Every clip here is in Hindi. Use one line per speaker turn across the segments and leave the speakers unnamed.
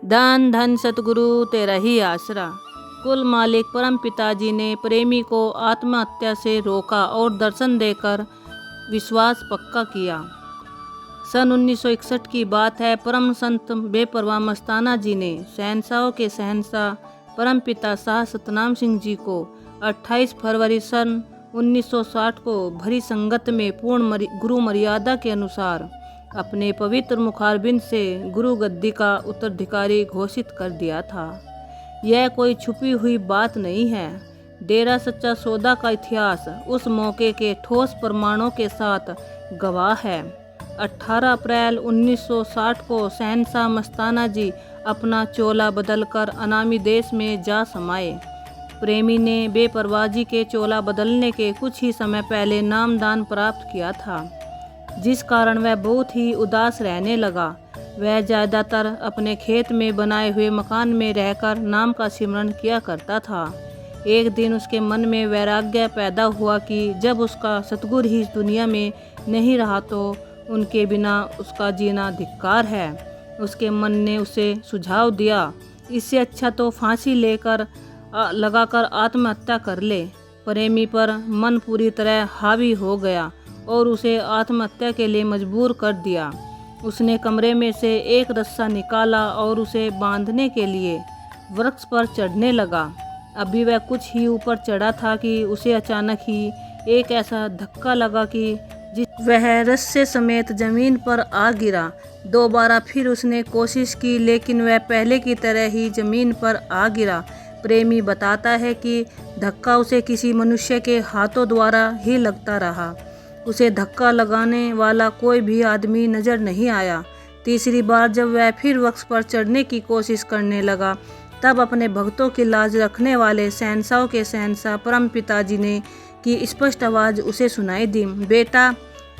धन धन सतगुरु तेरा ही आसरा। कुल मालिक परम पिताजी ने प्रेमी को आत्महत्या से रोका और दर्शन देकर विश्वास पक्का किया। सन 1961 की बात है। परम संत बेपरवाह मस्ताना जी ने शहंशाहों के शहंशाह परम पिता शाह सतनाम सिंह जी को 28 फरवरी सन 1960 को भरी संगत में पूर्ण गुरु मर्यादा के अनुसार अपने पवित्र मुखारबिंद से गुरु गद्दी का उत्तराधिकारी घोषित कर दिया था। यह कोई छुपी हुई बात नहीं है। डेरा सच्चा सौदा का इतिहास उस मौके के ठोस प्रमाणों के साथ गवाह है। 18 अप्रैल 1960 को शहंशाह मस्ताना जी अपना चोला बदलकर अनामी देश में जा समाये। प्रेमी ने बेपरवाजी के चोला बदलने के कुछ ही समय पहले नामदान प्राप्त किया था, जिस कारण वह बहुत ही उदास रहने लगा। वह ज़्यादातर अपने खेत में बनाए हुए मकान में रहकर नाम का सिमरन किया करता था। एक दिन उसके मन में वैराग्य पैदा हुआ कि जब उसका सतगुरु ही इस दुनिया में नहीं रहा तो उनके बिना उसका जीना धिक्कार है। उसके मन ने उसे सुझाव दिया, इससे अच्छा तो फांसी लगाकर आत्महत्या कर ले। प्रेमी पर मन पूरी तरह हावी हो गया और उसे आत्महत्या के लिए मजबूर कर दिया। उसने कमरे में से एक रस्सा निकाला और उसे बांधने के लिए वृक्ष पर चढ़ने लगा। अभी वह कुछ ही ऊपर चढ़ा था कि उसे अचानक ही एक ऐसा धक्का लगा कि वह रस्से समेत जमीन पर आ गिरा। दोबारा फिर उसने कोशिश की, लेकिन वह पहले की तरह ही जमीन पर आ गिरा। प्रेमी बताता है कि धक्का उसे किसी मनुष्य के हाथों द्वारा ही लगता रहा। उसे धक्का लगाने वाला कोई भी आदमी नजर नहीं आया। तीसरी बार जब वह फिर वृक्ष पर चढ़ने की कोशिश करने लगा, तब अपने भक्तों की लाज रखने वाले शहंशाहों के शहंशाह परम पिताजी ने की स्पष्ट आवाज़ उसे सुनाई दी, बेटा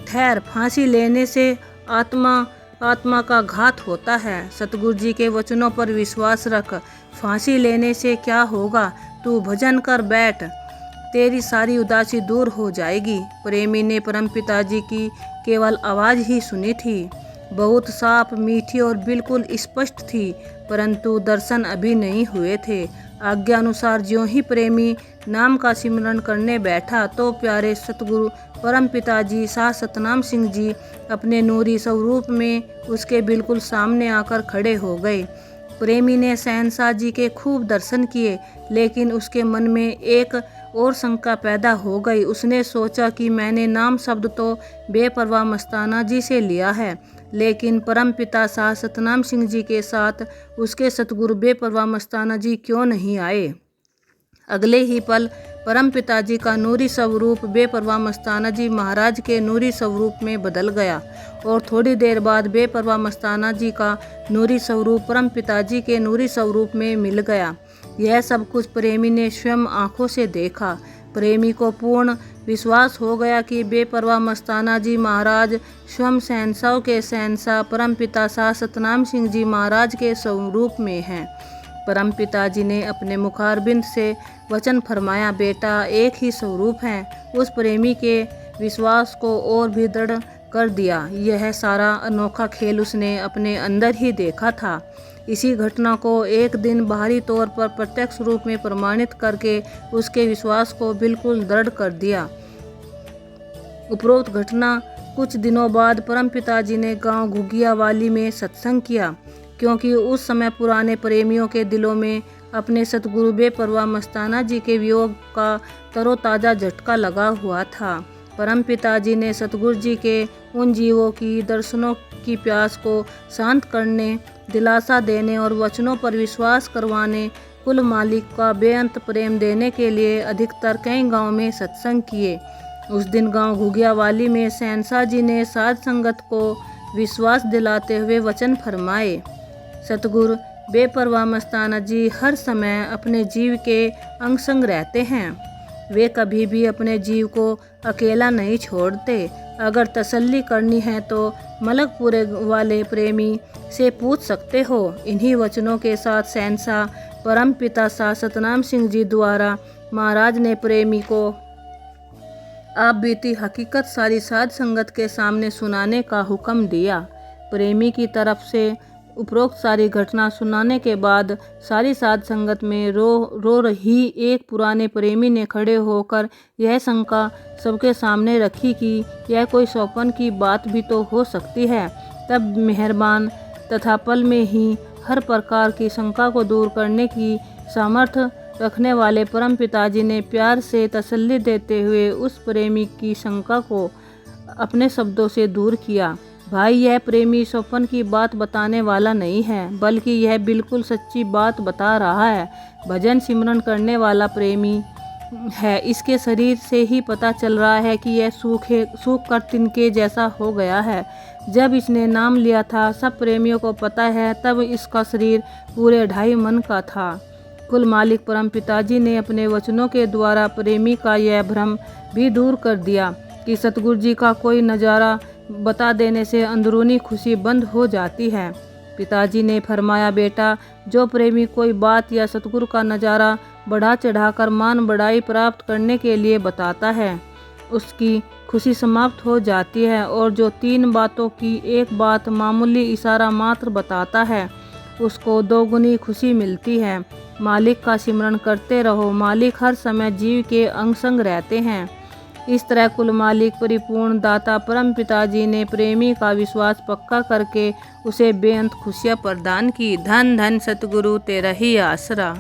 ठहर, फांसी लेने से आत्मा का घात होता है। सतगुरु जी के वचनों पर विश्वास रख। फांसी लेने से क्या होगा, तू भजन कर बैठ, तेरी सारी उदासी दूर हो जाएगी। प्रेमी ने परम पिताजी की केवल आवाज़ ही सुनी थी, बहुत साफ, मीठी और बिल्कुल स्पष्ट थी, परंतु दर्शन अभी नहीं हुए थे। आज्ञा अनुसार ज्यों ही प्रेमी नाम का सिमरन करने बैठा तो प्यारे सतगुरु परम पिताजी शाह सतनाम सिंह जी अपने नूरी स्वरूप में उसके बिल्कुल सामने आकर खड़े हो गए। प्रेमी ने शहंशाह जी के खूब दर्शन किए, लेकिन उसके मन में एक और शंका पैदा हो गई। उसने सोचा कि मैंने नाम शब्द तो बेपरवाह मस्ताना जी से लिया है, लेकिन परम पिता शाह सतनाम सिंह जी के साथ उसके सतगुरु बेपरवाह मस्ताना जी क्यों नहीं आए। अगले ही पल परम पिताजी का नूरी स्वरूप बेपरवाह मस्ताना जी महाराज के नूरी स्वरूप में बदल गया और थोड़ी देर बाद बेपरवाह मस्ताना जी का नूरी स्वरूप परम पिताजी के नूरी स्वरूप में मिल गया। यह सब कुछ प्रेमी ने स्वयं आंखों से देखा। प्रेमी को पूर्ण विश्वास हो गया कि बेपरवाह मस्ताना जी महाराज स्वयं शहंशाहों के शहंशाह परम पिता शाह सतनाम सिंह जी महाराज के स्वरूप में हैं। परम पिताजी ने अपने मुखारबिंद से वचन फरमाया, बेटा एक ही स्वरूप है। उस प्रेमी के विश्वास को और भी दृढ़ कर दिया। यह सारा अनोखा खेल उसने अपने अंदर ही देखा था। इसी घटना को एक दिन बाहरी तौर पर प्रत्यक्ष रूप में प्रमाणित करके उसके विश्वास को बिल्कुल दृढ़ कर दिया। उपरोक्त घटना कुछ दिनों बाद परम पिताजी ने गांव घुगियावाली में सत्संग किया, क्योंकि उस समय पुराने प्रेमियों के दिलों में अपने सतगुरु बेपरवाह मस्ताना जी के वियोग का तरोताज़ा झटका लगा हुआ था। परम पिताजी ने सतगुरु जी के उन जीवों की दर्शनों की प्यास को शांत करने, दिलासा देने और वचनों पर विश्वास करवाने, कुल मालिक का बेअंत प्रेम देने के लिए अधिकतर कई गांव में सत्संग किए। उस दिन गांव घुगियावाली में शहंशाह जी ने साध संगत को विश्वास दिलाते हुए वचन फरमाए, सतगुरु बेपरवाह मस्ताना जी हर समय अपने जीव के अंग संग रहते हैं। वे कभी भी अपने जीव को अकेला नहीं छोड़ते। अगर तसल्ली करनी है तो मलकपुरे वाले प्रेमी से पूछ सकते हो। इन्हीं वचनों के साथ शहंशाह परम पिता शाह सतनाम सिंह जी द्वारा महाराज ने प्रेमी को आप बीती हकीकत सारी साध संगत के सामने सुनाने का हुक्म दिया। प्रेमी की तरफ से उपरोक्त सारी घटना सुनाने के बाद सारी साध संगत में रो रही एक पुराने प्रेमी ने खड़े होकर यह शंका सबके सामने रखी कि यह कोई स्वप्न की बात भी तो हो सकती है। तब मेहरबान तथा पल में ही हर प्रकार की शंका को दूर करने की सामर्थ्य रखने वाले परम पिताजी ने प्यार से तसल्ली देते हुए उस प्रेमी की शंका को अपने शब्दों से दूर किया। भाई, यह प्रेमी स्वप्न की बात बताने वाला नहीं है, बल्कि यह बिल्कुल सच्ची बात बता रहा है। भजन सिमरन करने वाला प्रेमी है। इसके शरीर से ही पता चल रहा है कि यह सूख कर तिनके जैसा हो गया है। जब इसने नाम लिया था, सब प्रेमियों को पता है, तब इसका शरीर पूरे 2.5 मन का था। कुल मालिक परम पिताजी ने अपने वचनों के द्वारा प्रेमी का यह भ्रम भी दूर कर दिया कि सतगुरु जी का कोई नज़ारा बता देने से अंदरूनी खुशी बंद हो जाती है। पिताजी ने फरमाया, बेटा, जो प्रेमी कोई बात या सतगुरु का नज़ारा बढ़ा चढ़ाकर मान बढ़ाई प्राप्त करने के लिए बताता है, उसकी खुशी समाप्त हो जाती है। और जो 3 बातों की एक बात मामूली इशारा मात्र बताता है, उसको 2 गुनी खुशी मिलती है। मालिक का सिमरन करते रहो। मालिक हर समय जीव के अंग संग रहते हैं। इस तरह कुल मालिक परिपूर्ण दाता परम पिताजी ने प्रेमी का विश्वास पक्का करके उसे बेअंत खुशियाँ प्रदान की। धन धन सतगुरु तेरा ही आसरा।